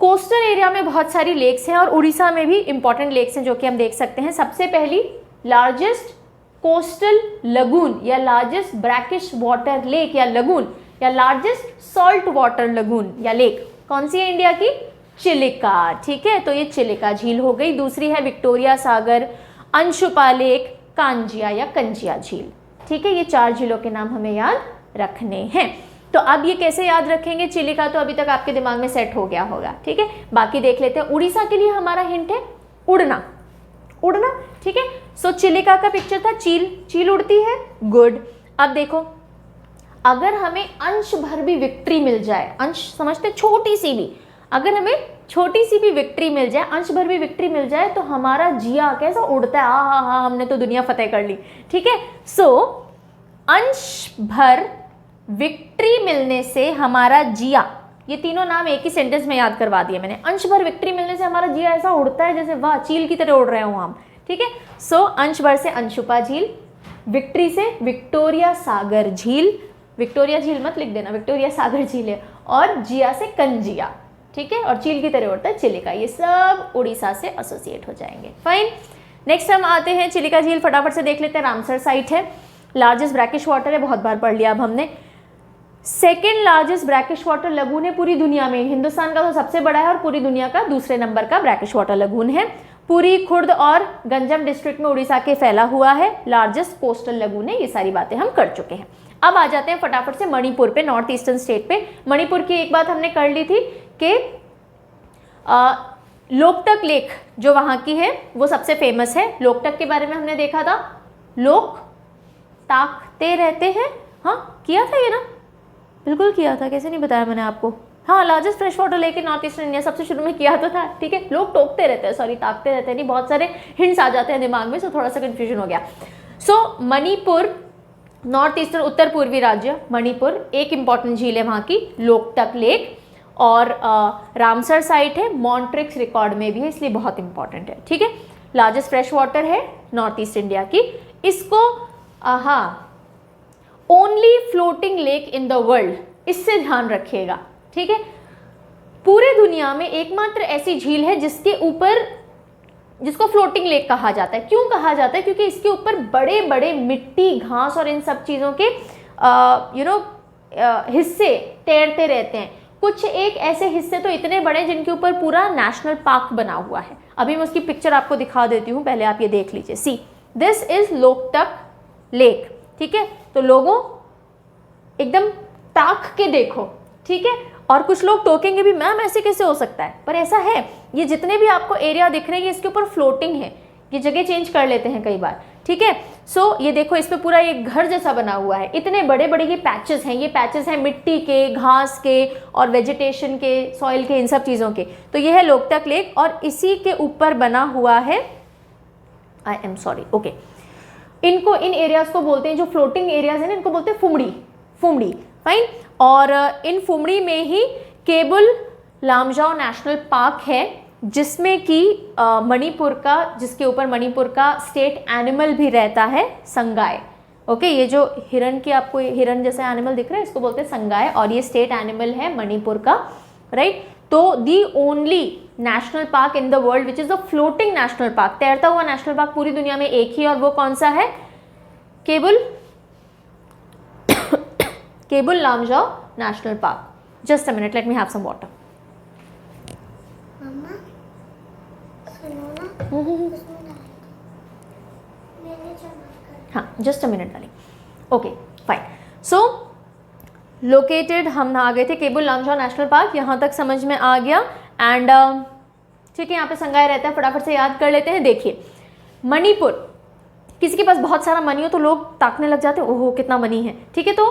कोस्टल एरिया में बहुत सारी लेक्स हैं और उड़ीसा में भी इंपॉर्टेंट लेक्स हैं जो कि हम देख सकते हैं। सबसे पहली लार्जेस्ट कोस्टल लगून या लार्जेस्ट ब्रैकिश वाटर लेक या लगून या लार्जेस्ट सॉल्ट वाटर लगून या लेक कौन सी है इंडिया की, चिलिका। ठीक है, तो ये चिलिका झील हो गई। दूसरी है विक्टोरिया सागर, अंशुपा लेक, कांजिया या कंजिया झील। ठीक है, ये 4 झीलों के नाम हमें याद रखने हैं। तो अब ये कैसे याद रखेंगे, चिलिका तो अभी तक आपके दिमाग में सेट हो गया होगा। ठीक है, बाकी देख लेते हैं। उड़ीसा के लिए हमारा हिंट है उड़ना, उड़ना। ठीक है, सो चिलिका का पिक्चर था, चील उड़ती है, गुड। अब देखो, अगर हमें अंश भर भी विक्ट्री मिल जाए, अंश समझते, छोटी सी भी, अगर हमें छोटी सी भी विक्ट्री मिल जाए, अंश भर भी विक्ट्री मिल जाए, तो हमारा जिया कैसा उड़ता है, हाँ, हमने तो दुनिया फतेह कर ली। ठीक है, सो अंश भर विक्ट्री मिलने से हमारा जिया, ये तीनों नाम एक ही सेंटेंस में याद करवा दिए मैंने। अंश भर विक्ट्री मिलने से हमारा जिया ऐसा उड़ता है जैसे वाह, चील की तरह उड़ रहे हो हम। ठीक है, सो अंश भर से अंशुपा झील, विक्ट्री से विक्टोरिया सागर झील, विक्टोरिया झील मत लिख देना, विक्टोरिया सागर झील है, और जिया से कंजिया। ठीक है, और चील की तरह उड़ता है चिलिका। ये सब उड़ीसा से एसोसिएट हो जाएंगे। फाइन, नेक्स्ट हम आते हैं चिलिका झील, फटाफट से देख लेते हैं। रामसर साइट है, लार्जेस्ट ब्रैकिश वाटर है, बहुत बार पढ़ लिया अब हमने। Second largest brackish water lagoon है पूरी दुनिया में, हिंदुस्तान का तो सबसे बड़ा है और पूरी दुनिया का दूसरे नंबर का ब्रैकिश वाटर लगून है। पुरी, खुर्द और गंजम डिस्ट्रिक्ट में उड़ीसा के फैला हुआ है, लार्जेस्ट कोस्टल लगून है। ये सारी बातें हम कर चुके हैं। अब आ जाते हैं फटाफट से मणिपुर पे, नॉर्थ ईस्टर्न स्टेट पे। मणिपुर की एक बात हमने कर ली थी कि लोकटक लेक जो वहाँ की है वो सबसे फेमस है। लोकटक के बारे में हमने देखा था, लोक ताकते रहते हैं, हाँ किया था ये ना, बिल्कुल किया था, कैसे नहीं बताया मैंने आपको। हाँ, largest fresh water lake in north eastern India, सबसे शुरू में किया तो था। ठीक है, लोग टोकते रहते हैं, सॉरी ताकते रहते हैं नहीं, बहुत सारे हिंट्स आ जाते हैं दिमाग में, सो थोड़ा सा कंफ्यूजन हो गया। सो मणिपुर, नॉर्थ ईस्टर्न उत्तर पूर्वी राज्य मणिपुर, एक इंपॉर्टेंट झील है वहाँ की लोकटक लेक, और रामसर साइट है, मॉन्ट्रिक्स रिकॉर्ड में भी है, इसलिए बहुत इंपॉर्टेंट है। ठीक है, लार्जेस्ट फ्रेश वाटर है नॉर्थ ईस्ट इंडिया की। इसको हाँ, only floating lake in the world, इससे ध्यान रखिएगा। ठीक है, पूरे दुनिया में एकमात्र ऐसी झील है जिसके ऊपर, जिसको फ्लोटिंग लेक कहा जाता है। क्यों कहा जाता है, क्योंकि इसके ऊपर बड़े बड़े मिट्टी, घास और इन सब चीज़ों के हिस्से तैरते रहते हैं। कुछ एक ऐसे हिस्से तो इतने बड़े जिनके ऊपर पूरा नेशनल पार्क बना हुआ है। अभी मैं उसकी पिक्चर आपको दिखा देती हूँ, पहले आप ये देख लीजिए। सी, दिस इज लोकटक लेक। ठीक है, तो लोगों एकदम ताक के देखो। ठीक है, और कुछ लोग टोकेंगे भी, मैम ऐसे कैसे हो सकता है, पर ऐसा है। ये जितने भी आपको एरिया दिख रहे हैं, ये इसके ऊपर फ्लोटिंग है, ये जगह चेंज कर लेते हैं कई बार। ठीक है, सो ये देखो, इस पे पूरा ये घर जैसा बना हुआ है, इतने बड़े बड़े ये पैचेस हैं। ये पैचेस हैं मिट्टी के, घास के और वेजिटेशन के, सॉइल के, इन सब चीज़ों के। तो ये है लोकटक लेक और इसी के ऊपर बना हुआ है, आई एम सॉरी, ओके, इनको, इन एरियाज को बोलते हैं, जो फ्लोटिंग एरियाज हैं ना, इनको बोलते हैं फुमड़ी, फुमड़ी। फाइन, और इन फुमड़ी में ही केबुल लामजाओ नेशनल पार्क है, जिसमें कि मणिपुर का, जिसके ऊपर मणिपुर का स्टेट एनिमल भी रहता है, संगाय। ओके, ये जो हिरन की आपको हिरन जैसा एनिमल दिख रहा है, इसको बोलते हैं संगाय, और ये स्टेट एनिमल है मणिपुर का, राइट। तो the only national park in the world which is the floating national park, तैरता हुआ नेशनल पार्क पूरी दुनिया में एक ही, और वो कौन सा है, Keibul Lamjao national park. Just a minute, let me have some water. मम्मा सुनो ना, उसमें डाल दो। मैंने चम्मच कर हाँ जस्ट अ मिनट डालें। Okay fine. सो लोकेटेड हम आ गए थे केबुल लामजाओ नेशनल पार्क, यहाँ तक समझ में आ गया। एंड ठीक है, यहाँ पे संगाई रहता है, फटाफट से याद कर लेते हैं। देखिए मणिपुर, किसी के पास बहुत सारा मनी हो तो लोग ताकने लग जाते हैं, ओहो कितना मनी है, ठीक है। तो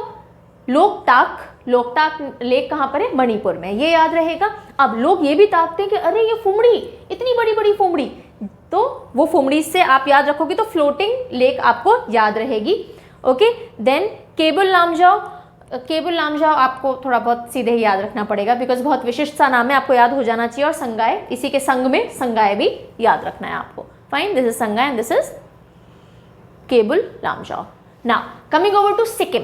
लोकटाक लेक कहाँ पर है? मणिपुर में, ये याद रहेगा। अब लोग ये भी ताकते हैं कि अरे ये फुमड़ी, इतनी बड़ी बड़ी फुमड़ी, तो वो फुमड़ी से आप याद रखोगे तो फ्लोटिंग लेक आपको याद रहेगी। ओके देन केबुल लामजाओ, केबुल लामजाओ आपको थोड़ा बहुत सीधे ही याद रखना पड़ेगा बिकॉज बहुत विशिष्ट सा नाम है, आपको याद हो जाना चाहिए। और संगाई, इसी के संग में संगाई भी याद रखना है आपको। Fine, this is Sangai and this is Keibul Lamjao. Now coming over to Sikkim.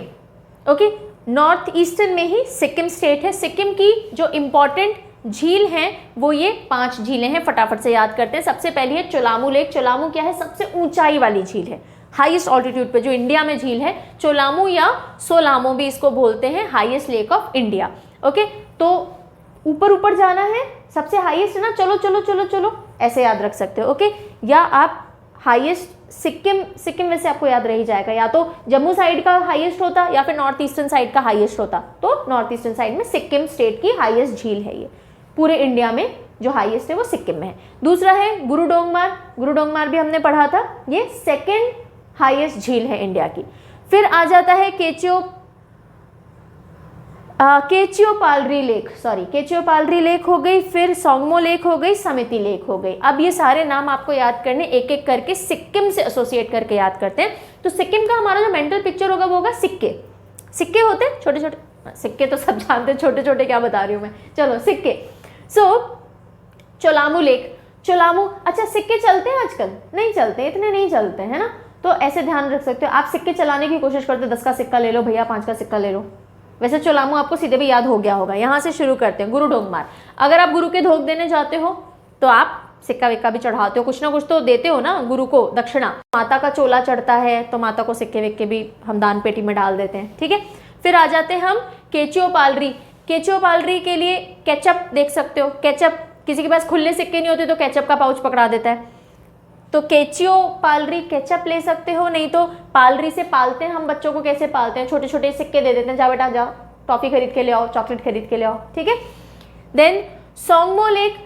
Okay, north eastern में ही सिक्किम स्टेट है। सिक्किम की जो इंपॉर्टेंट झील हैं वो ये 5 झीलें हैं, फटाफट से याद करते हैं। सबसे पहली है चोलामू लेक। चोलामू क्या है? सबसे ऊंचाई वाली झील है, हाईएस्ट ऑल्टीट्यूड पे जो इंडिया में झील है। चोलामू या सोलामो भी इसको बोलते हैं, highest lake of India. Okay, तो ऊपर ऊपर जाना है, सबसे हाईएस्ट है ना, चलो चलो चलो चलो ऐसे याद रख सकते हो। ओके, या आप हाईएस्ट सिक्किम वैसे आपको याद रह ही जाएगा, या तो जम्मू साइड का हाईएस्ट होता या फिर नॉर्थ ईस्टर्न साइड का हाईएस्ट होता। तो नॉर्थ ईस्टर्न साइड में सिक्किम स्टेट की हाईएस्ट झील है ये, पूरे इंडिया में जो हाईएस्ट है वो सिक्किम में है। दूसरा है गुरुडोंगमार। गुरुडोंगमार भी हमने पढ़ा था, ये सेकेंड हाईएस्ट झील है इंडिया की। फिर आ जाता है केचियोपालरी लेक, सॉरी केचियोपालरी लेक हो गई, फिर सोंगमो लेक हो गई, समिति लेक हो गई। अब ये सारे नाम आपको याद करने, एक एक करके सिक्किम से एसोसिएट करके याद करते हैं। तो सिक्किम का हमारा जो मेंटल पिक्चर होगा वो होगा सिक्के। सिक्के होते हैं छोटे छोटे, सिक्के तो सब जानते हैं, छोटे छोटे क्या बता रही हूँ मैं, चलो सिक्के। सो चोलामू लेक, चोलामू, अच्छा सिक्के चलते हैं आजकल? नहीं चलते, इतने नहीं चलते हैं ना, तो ऐसे ध्यान रख सकते हो आप। सिक्के चलाने की कोशिश करते, 10 का सिक्का ले लो भैया, 5 का सिक्का ले लो। वैसे चोलामू आपको सीधे भी याद हो गया होगा। यहाँ से शुरू करते हैं, गुरुडोंगमार। अगर आप गुरु के धोख देने जाते हो तो आप सिक्का विक्का भी चढ़ाते हो, कुछ ना कुछ तो देते हो ना गुरु को दक्षिणा। माता का चोला चढ़ता है तो माता को सिक्के विक्के भी हम दान पेटी में डाल देते हैं, ठीक है। फिर आ जाते हैं हम केचियोपालरी। केचियोपालरी के लिए केचप देख सकते हो, केचप, किसी के पास खुले सिक्के नहीं होते तो केचप का पाउच पकड़ा देता है, तो केचियोपालरी केचप ले सकते हो। नहीं तो पालरी से पालते हैं हम बच्चों को, कैसे पालते हैं, छोटे छोटे सिक्के दे देते हैं, जाओ बेटा जाओ टॉफी खरीद के ले आओ, चॉकलेट खरीद के ले आओ, ठीक है। देन सोंगमो लेक,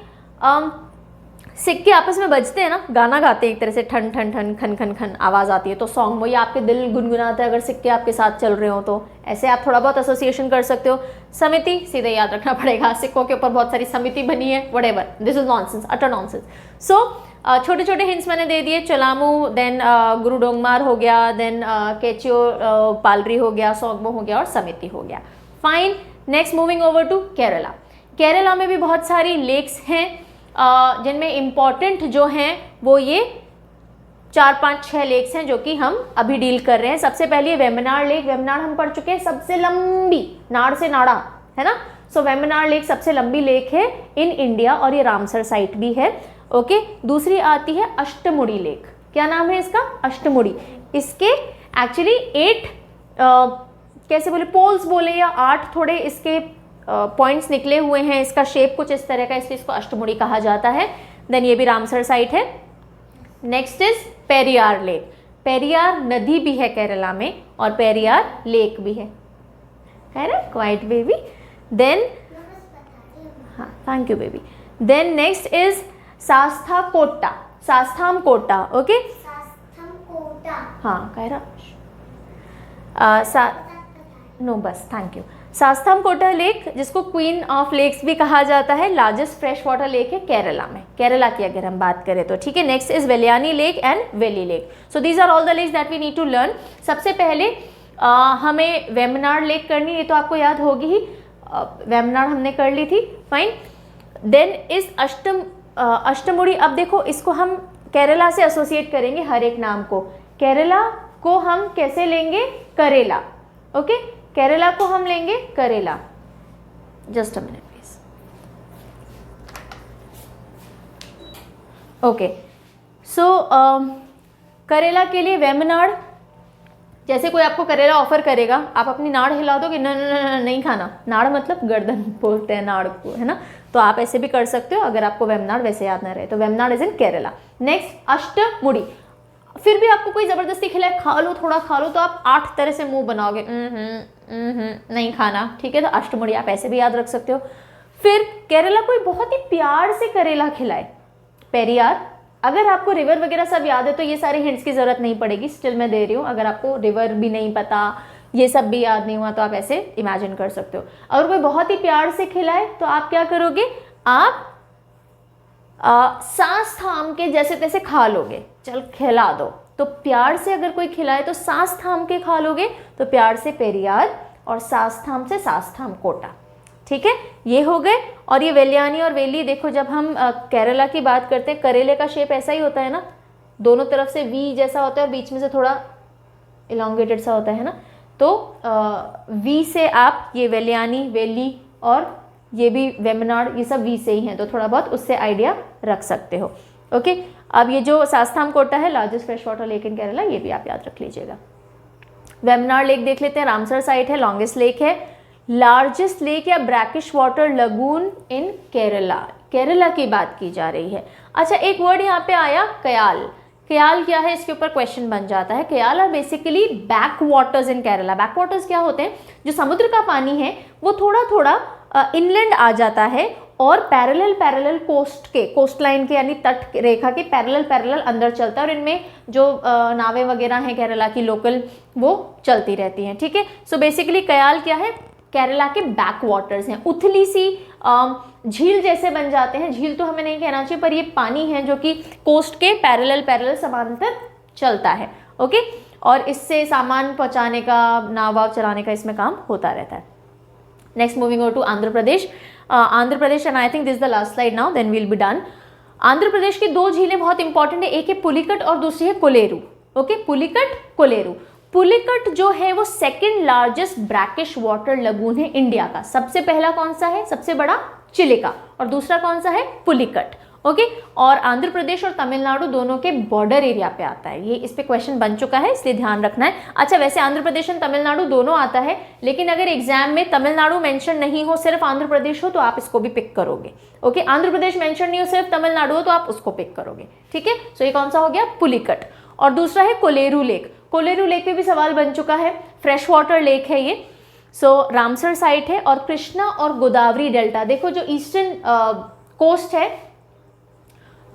सिक्के आपस में बजते हैं ना, गाना गाते हैं एक तरह से, ठन ठन ठन खन खन खन आवाज़ आती है, तो सोंगमो, या आपके दिल गुनगुनाता है अगर सिक्के आपके साथ चल रहे हो, तो ऐसे आप थोड़ा बहुत एसोसिएशन कर सकते हो। समिति सीधे याद रखना पड़ेगा, सिक्कों के ऊपर बहुत सारी समिति बनी है, whatever, this is nonsense, utter nonsense. So छोटे छोटे हिंट्स मैंने दे दिए, चोलामू, देन गुरुडोंगमार हो गया, देन केचियोपालरी हो गया, सोंगमो हो गया और समिति हो गया। Fine, next moving over to Kerala. Kerala में भी बहुत सारी लेक्स हैं, जिनमें इम्पॉर्टेंट जो हैं वो ये 4, 5, 6 लेक्स हैं जो कि हम अभी डील कर रहे हैं। सबसे पहले है वेम्बनाड लेक। वेम्बनाड हम पढ़ चुके हैं, सबसे लंबी, नाड़ से नाड़ा है ना, सो वेम्बनाड लेक सबसे लंबी लेक है इन इंडिया और ये रामसर साइट भी है। ओके, दूसरी आती है अष्टमुड़ी लेक। क्या नाम है इसका? अष्टमुड़ी। इसके एक्चुअली 8 कैसे बोले, पोल्स बोले या 8 थोड़े इसके पॉइंट्स निकले हुए हैं, इसका शेप कुछ इस तरह का, इसलिए इसको अष्टमुड़ी कहा जाता है। देन ये भी रामसर साइट है। Next is Periyar lake. Periyar नदी भी है केरला में और पेरियार लेक भी है ना, क्वाइट बेबी। देन हाँ, thank you baby. Then next is Sasthamcotta, Sasthamcotta. Okay, हाँ कह रहा नो बस, thank you. Sasthamcotta lake, जिसको क्वीन ऑफ लेक्स भी कहा जाता है, लार्जेस्ट फ्रेश वाटर लेक है केरला में, केरला की अगर हम बात करें तो, ठीक है। Next is Vellayani lake and Veli lake. So these are all the lakes that we need to learn. सबसे पहले हमें वेम्बनाड लेक करनी, ये तो आपको याद होगी ही, वेम्बनाड हमने कर ली थी, फाइन। Then is Ashtamudi. अब देखो, इसको हम केरला से एसोसिएट करेंगे हर एक नाम को। केरला को हम कैसे लेंगे? करेला। ओके, केरला को हम लेंगे Kerala. Just a minute please. Okay, so Kerala के लिए वेम्बनाड, जैसे कोई आपको करेला ऑफर करेगा, आप अपनी नाड़ हिला दोगे, न नहीं खाना। नाड़ मतलब गर्दन बोलते हैं नाड़ को, है ना। तो आप ऐसे भी कर सकते हो अगर आपको वेमनाड वैसे याद ना रहे तो। Vembanad is in Kerala. Next Ashtamudi. फिर भी आपको कोई जबरदस्ती खिलाए, खा लो थोड़ा खा लो, तो आप 8 तरह से मुंह बनाओगे, नहीं खाना, ठीक है। तो अष्टमुड़ी आप ऐसे भी याद रख सकते हो। फिर केरला कोई बहुत ही प्यार से करेला खिलाए, पेरियार। अगर आपको रिवर वगैरह सब याद है तो ये सारे हिंट्स की जरूरत नहीं पड़ेगी, स्टिल मैं दे रही हूँ। अगर आपको रिवर भी नहीं पता, ये सब भी याद नहीं हुआ, तो आप ऐसे इमेजिन कर सकते हो। अगर कोई बहुत ही प्यार से खिलाए तो आप क्या करोगे, आप सांस थाम के जैसे तैसे खा लोगे, चल खिला दो। तो प्यार से अगर कोई खिलाए तो सांस थाम के खा लोगे, तो प्यार से पेरियार और सांस थाम से सांस थाम कोटा, ठीक है। ये हो गए। और ये वेलियानी और वेली, देखो जब हम केरला की बात करते हैं, करेले का शेप ऐसा ही होता है ना, दोनों तरफ से वी जैसा होता है और बीच में से थोड़ा इलोंगेटेड सा होता है ना। तो वी से आप ये वेलियानी, वेली और ये भी वेमनाड, ये सब वी से ही हैं, तो थोड़ा बहुत उससे आइडिया रख सकते हो। ओके, अब ये जो सास्थाम कोटा है, लार्जेस्ट फ्रेश वाटर लेक इन केरला, ये भी आप याद रख लीजिएगा। वेमनाड लेक देख लेते हैं, रामसर साइट है, लॉन्गेस्ट लेक है, लार्जेस्ट लेक या ब्रैकिश वाटर लगून इन केरला। केरला की बात की जा रही है। अच्छा, एक वर्ड यहाँ पे आया कयाल। कयाल क्या है, इसके ऊपर क्वेश्चन बन जाता है। Kayal are basically backwaters in Kerala. Backwaters क्या होते हैं, जो समुद्र का पानी है वो थोड़ा थोड़ा इनलैंड आ जाता है और पैरेलल कोस्ट के, कोस्ट लाइन के यानी तट रेखा के पैरेलल अंदर चलता है, और इनमें जो नावें वगैरह हैं केरला की लोकल, वो चलती रहती हैं, ठीक है। सो बेसिकली कयाल क्या है, केरला के बैक वाटर्स हैं। उथली सी झील जैसे बन जाते हैं, झील तो हमें नहीं कहना चाहिए, पर ये पानी है जो कि कोस्ट के पैरेलल समांतर चलता है, ओके। और इससे सामान पहुंचाने का, नाव वाव चलाने का इसमें काम होता रहता है। Next moving over to Andhra Pradesh. Andhra Pradesh, and I think this the last slide now, then we'll be done. Andhra Pradesh की 2 झीलें बहुत इंपॉर्टेंट है, एक है पुलिकट और दूसरी है कोलेरू, ओके। पुलिकट, कोलेरू। पुलिकट जो है वो second largest brackish water lagoon है इंडिया का। सबसे पहला कौन सा है, सबसे बड़ा चिलिका, और दूसरा कौन सा है, पुलिकट, ओके। और आंध्र प्रदेश और तमिलनाडु दोनों के बॉर्डर एरिया पे आता है ये, इस पे क्वेश्चन बन चुका है, इसलिए ध्यान रखना है। अच्छा, वैसे आंध्र प्रदेश और तमिलनाडु दोनों आता है, लेकिन अगर एग्जाम में तमिलनाडु मेंशन नहीं हो, सिर्फ आंध्र प्रदेश हो, तो आप इसको भी पिक करोगे, ओके। आंध्र प्रदेश मेंशन नहीं हो, सिर्फ तमिलनाडु हो, तो आप उसको पिक करोगे, ठीक है। सो ये कौन सा हो गया, पुलिकट। और दूसरा है कोलेरू लेक। कोलेरू लेक पे भी सवाल बन चुका है, फ्रेश वाटर लेक है ये। सो रामसर साइट है, और कृष्णा और गोदावरी डेल्टा, देखो जो ईस्टर्न कोस्ट है,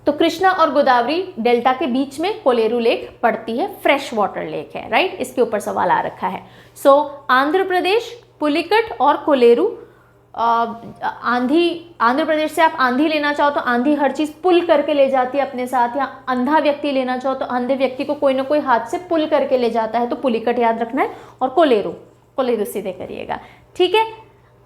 तो कृष्णा और गोदावरी डेल्टा के बीच में कोलेरू लेक पड़ती है, फ्रेश वाटर लेक है, राइट। इसके ऊपर सवाल आ रखा है। सो आंध्र प्रदेश, पुलिकट और कोलेरू। आंध्र प्रदेश से आप आंधी लेना चाहो तो आंधी हर चीज पुल करके ले जाती है अपने साथ, या अंधा व्यक्ति लेना चाहो तो अंधे व्यक्ति को कोई ना कोई हाथ से पुल करके ले जाता है, तो पुलिकट याद रखना है। और कोलेरू सीधे करिएगा, ठीक है।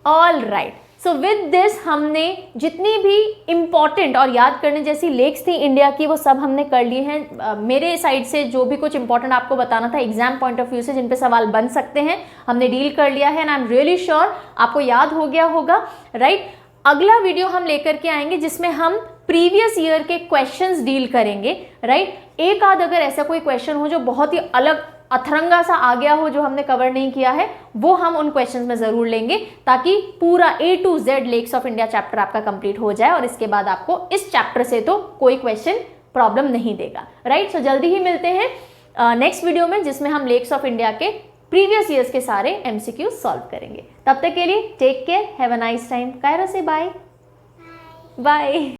All right, so with this हमने जितनी भी इंपॉर्टेंट और याद करने जैसी लेक्स थी इंडिया की, वो सब हमने कर लिए हैं। मेरे साइड से जो भी कुछ इंपॉर्टेंट आपको बताना था एग्जाम पॉइंट ऑफ व्यू से, जिन पे सवाल बन सकते हैं, हमने डील कर लिया है, and I am really sure आपको याद हो गया होगा, राइट। अगला वीडियो हम लेकर के आएंगे जिसमें हम प्रीवियस ईयर के क्वेश्चंस डील करेंगे, राइट। एक आध अगर ऐसा कोई क्वेश्चन हो जो बहुत ही अलग अथरंगा सा आ गया हो, जो हमने कवर नहीं किया है, वो हम उन क्वेश्चंस में जरूर लेंगे, ताकि पूरा A to Z lakes of India chapter आपका कंप्लीट हो जाए, और इसके बाद आपको इस चैप्टर से तो कोई क्वेश्चन प्रॉब्लम नहीं देगा, राइट। सो जल्दी ही मिलते हैं नेक्स्ट वीडियो में, जिसमें हम लेक्स ऑफ इंडिया के प्रीवियस ईयर्स के सारे MCQ सॉल्व करेंगे। तब तक के लिए take care, have a nice time, Kaira से बाय बाय।